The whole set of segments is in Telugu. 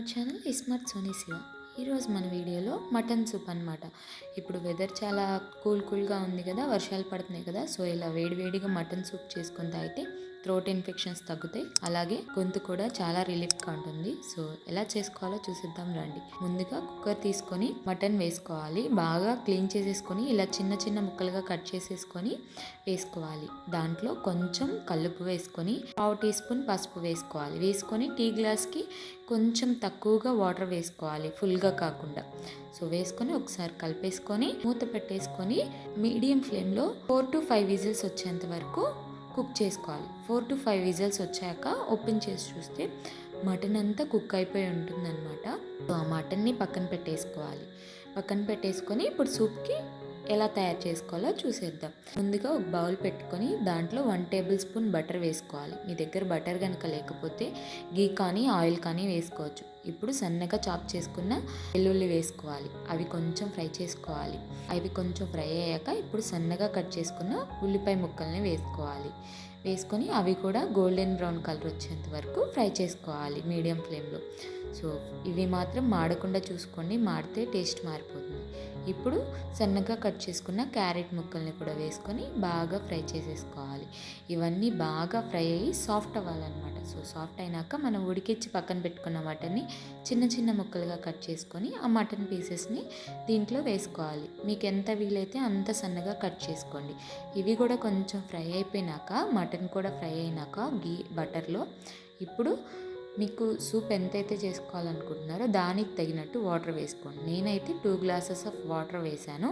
Hour channel smart Sony Siva. ఈరోజు మన వీడియోలో మటన్ సూప్ అనమాట. ఇప్పుడు వెదర్ చాలా కూల్గా ఉంది కదా, వర్షాలు పడుతున్నాయి కదా. సో ఇలా వేడివేడిగా మటన్ సూప్ చేసుకొని తాగితే థ్రోట్ ఇన్ఫెక్షన్స్ తగ్గుతాయి, అలాగే గొంతు కూడా చాలా రిలీఫ్గా ఉంటుంది. సో ఎలా చేసుకోవాలో చూసిద్దాం రండి. ముందుగా కుక్కర్ తీసుకొని మటన్ వేసుకోవాలి. బాగా క్లీన్ చేసేసుకొని ఇలా చిన్న చిన్న ముక్కలుగా కట్ చేసేసుకొని వేసుకోవాలి. దాంట్లో కొంచెం కల్లుపు వేసుకొని 1/2 టీ స్పూన్ పసుపు వేసుకోవాలి. వేసుకొని టీ గ్లాస్కి కొంచెం తక్కువగా వాటర్ వేసుకోవాలి, ఫుల్గా కాకుండా. సో వేసుకొని ఒకసారి కలిపేసుకొని మూత పెట్టేసుకొని మీడియం ఫ్లేమ్లో 4 to 5 విజిల్స్ వచ్చేంత వరకు కుక్ చేసుకోవాలి. 4 to 5 విజిల్స్ వచ్చాక ఓపెన్ చేసి చూస్తే మటన్ అంతా కుక్ అయిపోయి ఉంటుందన్నమాట. సో ఆ మటన్ని పక్కన పెట్టేసుకోవాలి. పక్కన పెట్టేసుకొని ఇప్పుడు సూప్కి ఎలా తయారు చేసుకోవాలో చూసేద్దాం. ముందుగా ఒక బౌల్ పెట్టుకొని దాంట్లో 1 టేబుల్ స్పూన్ బటర్ వేసుకోవాలి. మీ దగ్గర బటర్ కనుక లేకపోతే గీ కానీ ఆయిల్ కానీ వేసుకోవచ్చు. ఇప్పుడు సన్నగా చాప్ చేసుకున్న వెల్లుల్లి వేసుకోవాలి. అవి కొంచెం ఫ్రై చేసుకోవాలి. అవి కొంచెం ఫ్రై అయ్యాక ఇప్పుడు సన్నగా కట్ చేసుకున్న ఉల్లిపాయ ముక్కల్ని వేసుకోవాలి. వేసుకొని అవి కూడా గోల్డెన్ బ్రౌన్ కలర్ వచ్చేంత వరకు ఫ్రై చేసుకోవాలి మీడియం ఫ్లేమ్లో. సో ఇవి మాత్రం మాడకుండా చూసుకోండి, మాడితే టేస్ట్ మారిపోతుంది. ఇప్పుడు సన్నగా కట్ చేసుకున్న క్యారెట్ ముక్కల్ని కూడా వేసుకొని బాగా ఫ్రై చేసేసుకోవాలి. ఇవన్నీ బాగా ఫ్రై అయ్యి సాఫ్ట్ అవ్వాలన్నమాట. సో సాఫ్ట్ అయినాక మనం ఉడికించి పక్కన పెట్టుకున్న మటన్ని చిన్న చిన్న ముక్కలుగా కట్ చేసుకొని ఆ మటన్ పీసెస్ని దీంట్లో వేసుకోవాలి. మీకు ఎంత వీలైతే అంత సన్నగా కట్ చేసుకోండి. ఇవి కూడా కొంచెం ఫ్రై అయిపోయినాక, మటన్ కూడా ఫ్రై అయినాక బటర్లో ఇప్పుడు మీకు సూప్ ఎంతైతే చేసుకోవాలనుకుంటున్నారో దానికి తగినట్టు వాటర్ వేసుకోండి. నేనైతే 2 గ్లాసెస్ ఆఫ్ వాటర్ వేసాను.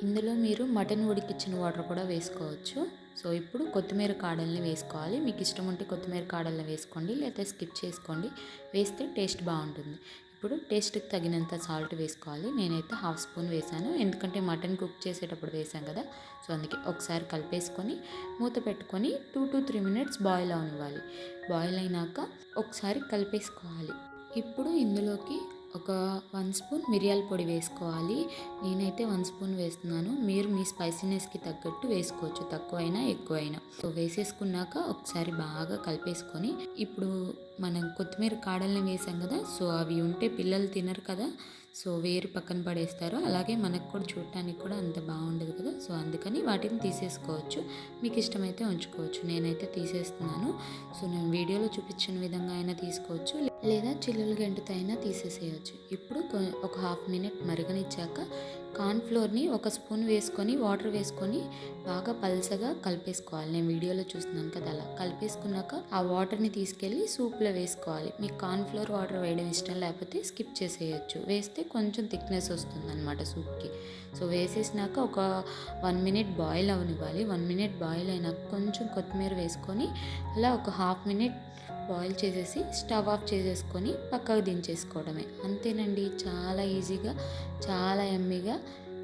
ఇందులో మీరు మటన్ ఉడికిచ్చిన వాటర్ కూడా వేసుకోవచ్చు. సో ఇప్పుడు కొత్తిమీర కాడల్ని వేసుకోవాలి. మీకు ఇష్టం ఉంటే కొత్తిమీర కాడల్ని వేసుకోండి, లేదా స్కిప్ చేసుకోండి. వేస్తే టేస్ట్ బాగుంటుంది. ఇప్పుడు టేస్ట్కి తగినంత సాల్ట్ వేసుకోవాలి. నేనైతే 1/2 స్పూన్ వేసాను, ఎందుకంటే మటన్ కుక్ చేసేటప్పుడు వేసాం కదా. సో అందుకే ఒకసారి కలిపేసుకొని మూత పెట్టుకొని 2 to 3 మినిట్స్ బాయిల్ అవనివ్వాలి. బాయిల్ అయినాక ఒకసారి కలిపేసుకోవాలి. ఇప్పుడు ఇందులోకి ఒక 1 స్పూన్ మిరియాల పొడి వేసుకోవాలి. నేనైతే 1 స్పూన్ వేస్తున్నాను. మీరు మీ స్పైసీనెస్కి తగ్గట్టు వేసుకోవచ్చు, తక్కువైనా ఎక్కువైనా. సో వేసేసుకున్నాక ఒకసారి బాగా కలిపేసుకొని ఇప్పుడు మనం కొత్తిమీర కాడల్ని వేసాం కదా. సో అవి ఉంటే పిల్లలు తినరు కదా, సో వేరు పక్కన పడేస్తారు. అలాగే మనకు కూడా చూడటానికి కూడా అంత బాగుండదు కదా. సో అందుకని వాటిని తీసేసుకోవచ్చు. మీకు ఇష్టమైతే ఉంచుకోవచ్చు. నేనైతే తీసేస్తున్నాను. సో నేను వీడియోలో చూపించిన విధంగా అయినా తీసుకోవచ్చు, లేదా చిల్లులు గంటతో అయినా తీసేసేయచ్చు. ఇప్పుడు ఒక 1/2 మినిట్ మరగనిచ్చాక కార్న్ఫ్లోర్ని 1 స్పూన్ వేసుకొని వాటర్ వేసుకొని బాగా పల్చగా కలిపేసుకోవాలి. నేను వీడియోలో చూస్తున్నాను కదా, అలా కలిపేసుకున్నాక ఆ వాటర్ని తీసుకెళ్ళి సూప్లో వేసుకోవాలి. మీకు కార్న్ఫ్లోర్ వాటర్ వేయడం ఇష్టం లేకపోతే స్కిప్ చేసేయచ్చు. వేస్తే కొంచెం థిక్నెస్ వస్తుంది అనమాట సూప్కి. సో వేసేసినాక ఒక 1 మినిట్ బాయిల్ అవనివ్వాలి. 1 మినిట్ బాయిల్ అయినాక కొంచెం కొత్తిమీర వేసుకొని అలా ఒక 1/2 మినిట్ బాయిల్ చేసేసి స్టవ్ ఆఫ్ చేసేసుకొని పక్కకు దించేసుకోవడమే. అంతేనండి, చాలా ఈజీగా చాలా యమ్మీగా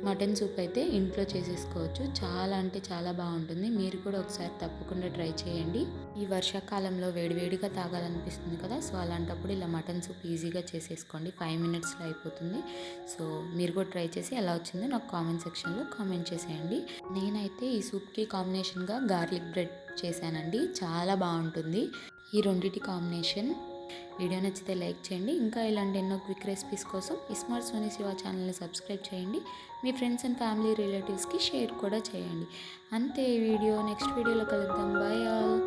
మటన్ సూప్ అయితే ఇంట్లో చేసేసుకోవచ్చు. చాలా అంటే చాలా బాగుంటుంది. మీరు కూడా ఒకసారి తప్పకుండా ట్రై చేయండి. ఈ వర్షాకాలంలో వేడివేడిగా తాగాలనిపిస్తుంది కదా. సో అలాంటప్పుడు ఇలా మటన్ సూప్ ఈజీగా చేసేసుకోండి. 5 మినిట్స్లో అయిపోతుంది. సో మీరు కూడా ట్రై చేసి ఎలా వచ్చిందో నాకు కామెంట్ సెక్షన్లో కామెంట్ చేసేయండి. నేనైతే ఈ సూప్కి కాంబినేషన్గా గార్లిక్ బ్రెడ్ చేశానండి, చాలా బాగుంటుంది ఈ రెండిటి కాంబినేషన్. వీడియో నచ్చితే లైక్ చేయండి. ఇంకా ఇలాంటి ఎన్నో క్విక్ రెసిపీస్ కోసం స్మార్ట్ సోనీ శివ ఛానల్ని సబ్స్క్రైబ్ చేయండి. మీ ఫ్రెండ్స్ అండ్ ఫ్యామిలీ రిలేటివ్స్కి షేర్ కూడా చేయండి. అంతే, ఈ వీడియో నెక్స్ట్ వీడియోలో కలుద్దాం. Bye all.